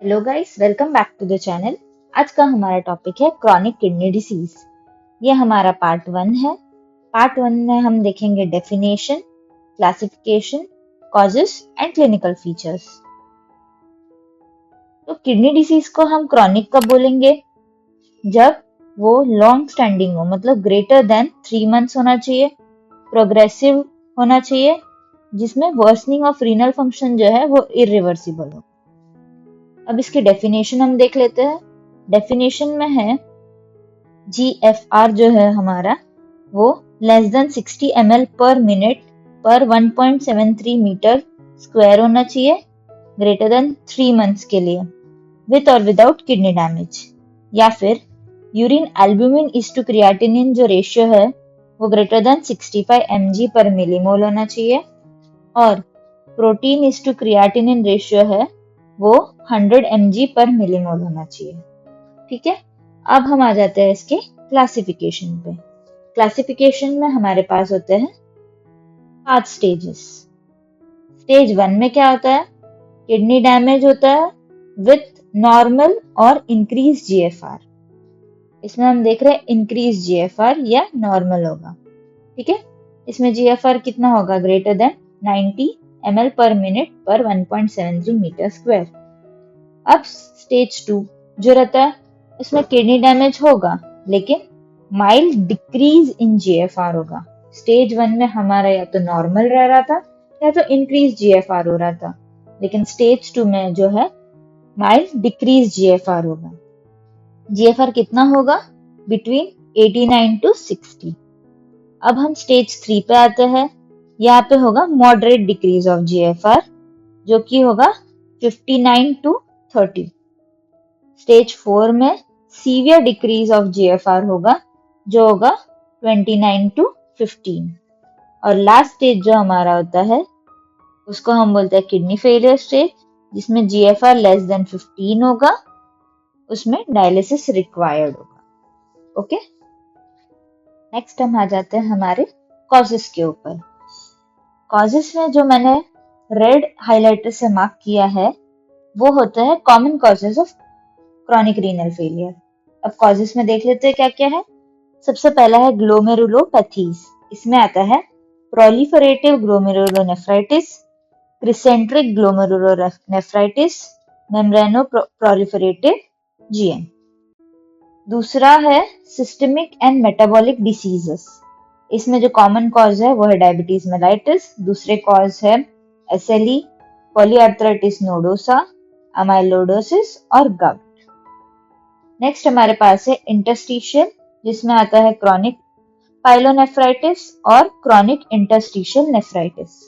Hello guys, welcome back to the channel. आज का हमारा टॉपिक है क्रॉनिक किडनी डिसीज। ये हमारा पार्ट 1 है। पार्ट 1 में हम देखेंगे definition, classification, causes and clinical features. तो किडनी डिसीज को हम क्रॉनिक कब बोलेंगे? जब वो लॉन्ग स्टैंडिंग हो, मतलब ग्रेटर देन 3 मंथ्स होना चाहिए, प्रोग्रेसिव होना चाहिए, जिसमें वर्सनिंग ऑफ रीनल फंक्शन जो है वो इरिवर्सिबल हो। अब इसकी डेफिनेशन हम देख लेते हैं। डेफिनेशन में है GFR जो है हमारा वो लेस देन 60 ml पर मिनट पर 1.73 मीटर स्क्वायर होना चाहिए, ग्रेटर देन 3 मंथ्स के लिए, विथ और विदाउट किडनी डैमेज। या फिर urine albumin is to creatinine जो रेशियो है वो ग्रेटर देन 65 mg पर मिलीमोल होना चाहिए, और protein is to creatinine ratio है वो 100 mg पर मिलीमोल होना चाहिए। ठीक है, अब हम आ जाते हैं इसके क्लासिफिकेशन पे। क्लासिफिकेशन में हमारे पास होते हैं 5 स्टेजेस। स्टेज 1 में क्या होता है? किडनी डैमेज होता है विथ नॉर्मल और इंक्रीज GFR। इसमें हम देख रहे हैं इंक्रीज GFR या नॉर्मल होगा। ठीक है, इसमें GFR कितना होगा? ग्रेटर देन 90 ml पर मिनट पर 1.73 मीटर स्क्वायर। अब स्टेज 2 जो रहता है, इसमें किडनी डैमेज होगा लेकिन माइल्ड डिक्रीज इन GFR होगा। स्टेज 1 में हमारा या तो नॉर्मल रह रहा था या तो इंक्रीज GFR हो रहा था, लेकिन स्टेज 2 में जो है माइल्ड डिक्रीज GFR होगा। GFR कितना होगा? Between 89 to 60। अब हम स्टेज 3 पे आते हैं। यहाँ पे होगा मॉडरेट डिक्रीज ऑफ GFR जो कि होगा 59 to 30। स्टेज 4 में सीवियर डिक्रीज ऑफ GFR होगा जो होगा 29 to 15। और लास्ट स्टेज जो हमारा होता है उसको हम बोलते हैं किडनी फेलियर स्टेज, जिसमें GFR लेस देन 15 होगा, उसमें डायलिसिस रिक्वायर्ड होगा। ओके, नेक्स्ट हम आ जाते हैं हमारे कॉजेस के ऊपर। कॉजेस में जो मैंने रेड हाइलाइटर से मार्क किया है वो होता है common causes of chronic renal failure. अब कॉजेस में देख लेते हैं क्या क्या है। सबसे पहला है ग्लोमेरुलोपैथीज। इसमें आता है proliferative glomerulonephritis, crescentic glomerulonephritis, membrano proliferative GN। दूसरा है सिस्टमिक एंड मेटाबॉलिक डिसीजेस। इसमें जो कॉमन कॉज है वो है डायबिटीज मेलाइटिस। दूसरे कॉज है SLE, पॉलीआर्थराइटिस नोडोसा, अमाइलोइडोसिस और गट। नेक्स्ट हमारे पास है इंटरस्टिशियल, जिसमें आता है क्रॉनिक पाइलोनेफ्राइटिस और chronic interstitial nephritis.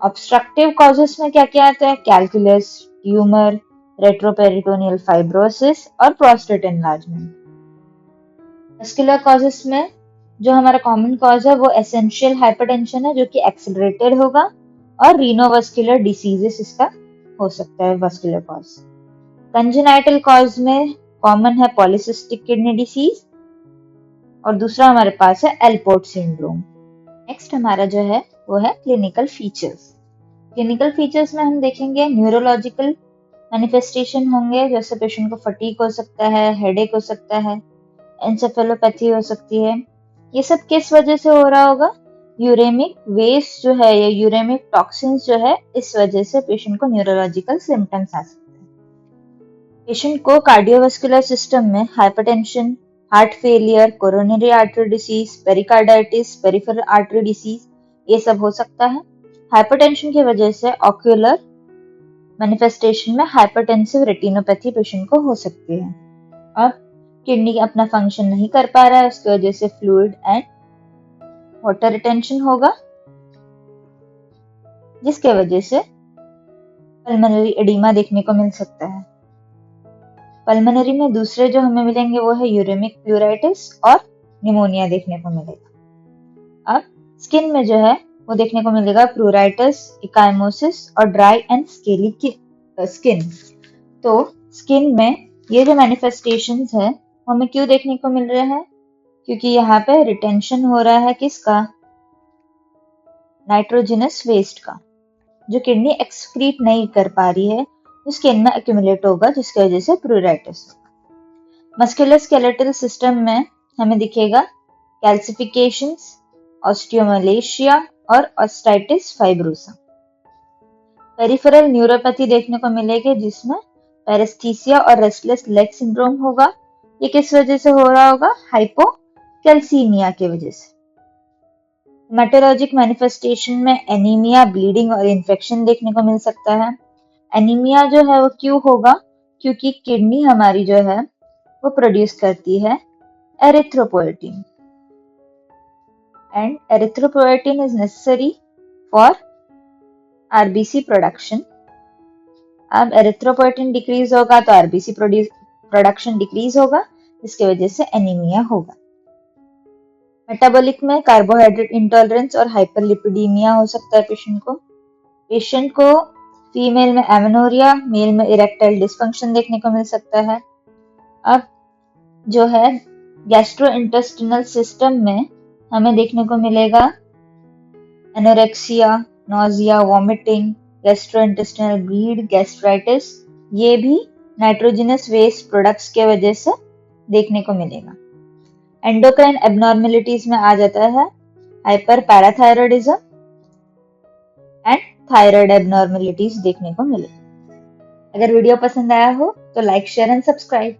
Obstructive causes में क्या क्या आता है? कैलकुलस, ट्यूमर, रेट्रोपेरिटोनियल फाइब्रोसिस और प्रोस्टेट एनलार्जमेंट। मस्कुलर कॉजेस में जो हमारा कॉमन कॉज है वो एसेंशियल हाइपरटेंशन है जो कि एक्सेलरेटेड होगा, और रीनोवास्कुलर डिसीजेस इसका हो सकता है वास्कुलर कॉज। कंजेनाइटल कॉज में कॉमन है पॉलीसिस्टिक किडनी डिसीज, और दूसरा हमारे पास है एलपोर्ट सिंड्रोम। नेक्स्ट हमारा जो है वो है क्लिनिकल फीचर्स। क्लिनिकल फीचर्स में हम देखेंगे न्यूरोलॉजिकल मैनिफेस्टेशन होंगे, जैसे पेशेंट को फटीग हो सकता है, हेडेक हो सकता है, एंसेफेलोपैथी हो सकती है। ये सब किस वजह से हो रहा होगा? यूरेमिक वेस्ट जो है या यूरेमिक टॉक्सिन्स जो है, इस वजह से पेशेंट को न्यूरोलॉजिकल सिम्टम्स आ सकते हैं। पेशेंट को कार्डियोवास्कुलर सिस्टम में hypertension, heart failure, coronary artery disease, pericarditis, peripheral artery disease, ये सब हो सकता है। हाइपरटेंशन की वजह से ऑक्यूलर मैनिफेस्टेशन में हाइपरटेंसिव रेटिनोपैथी पेशेंट को हो सकती है। अब किडनी अपना फंक्शन नहीं कर पा रहा है, उसकी वजह से फ्लूइड एंड वाटर रिटेंशन होगा, जिसके वजह से पल्मोनरी एडिमा देखने को मिल सकता है। पल्मोनरी में दूसरे जो हमें मिलेंगे वो है यूरेमिक प्लूराइटिस और निमोनिया देखने को मिलेगा। अब स्किन में जो है वो देखने को मिलेगा प्लूराइटिस, इकाइमोसिस और ड्राई एंड स्केली स्किन। तो स्किन में ये जो मैनिफेस्टेशंस है वो हमें क्यों देखने को मिल रहे हैं? क्योंकि यहाँ पे रिटेंशन हो रहा है किसका? नाइट्रोजनस वेस्ट का, जो किडनी एक्सक्रीट नहीं कर पा रही है, स्किन में एक्यूमुलेट होगा, जिसकी वजह से प्रूराइटिस होगा। मस्कुलर स्केलेटल सिस्टम में हमें दिखेगा कैल्सिफिकेशंस, ऑस्टियोमलेशिया और ऑस्टाइटिस फाइब्रोसा। पेरिफेरल न्यूरोपैथी देखने को मिलेगी, जिसमें पैरेस्थीसिया और रेस्टलेस लेग सिंड्रोम होगा। ये किस वजह से हो रहा होगा? हाइपोकैल्सीमिया की वजह से। हेमाटोलॉजिक मैनिफेस्टेशन में एनीमिया, ब्लीडिंग और इन्फेक्शन देखने को मिल सकता है। एनीमिया जो है वो क्यों होगा? क्योंकि किडनी हमारी जो है वो प्रोड्यूस करती है erythropoietin, and erythropoietin is necessary for RBC production. अब एरिथ्रोपोएटिन डिक्रीज होगा तो आरबीसी प्रोडक्शन डिक्रीज होगा, जिसकी वजह से एनीमिया होगा। मेटाबॉलिक में कार्बोहाइड्रेट इंटॉलरेंस और हाइपरलिपिडीमिया हो सकता है पेशेंट को फीमेल में एमेनोरिया, मेल में इरेक्टाइल डिस्फंक्शन देखने को मिल सकता है। अब जो है गैस्ट्रोइंटेस्टिनल सिस्टम में हमें देखने को मिलेगा anorexia, nausea, vomiting, gastrointestinal bleed, gastritis. ये भी नाइट्रोजनस वेस्ट प्रोडक्ट्स के वजह से देखने को मिलेगा। एंडोक्राइन एबनॉर्मेलिटीज में आ जाता है hyper parathyroidism and thyroid abnormalities देखने को मिले। अगर वीडियो पसंद आया हो तो लाइक, शेयर एंड सब्सक्राइब।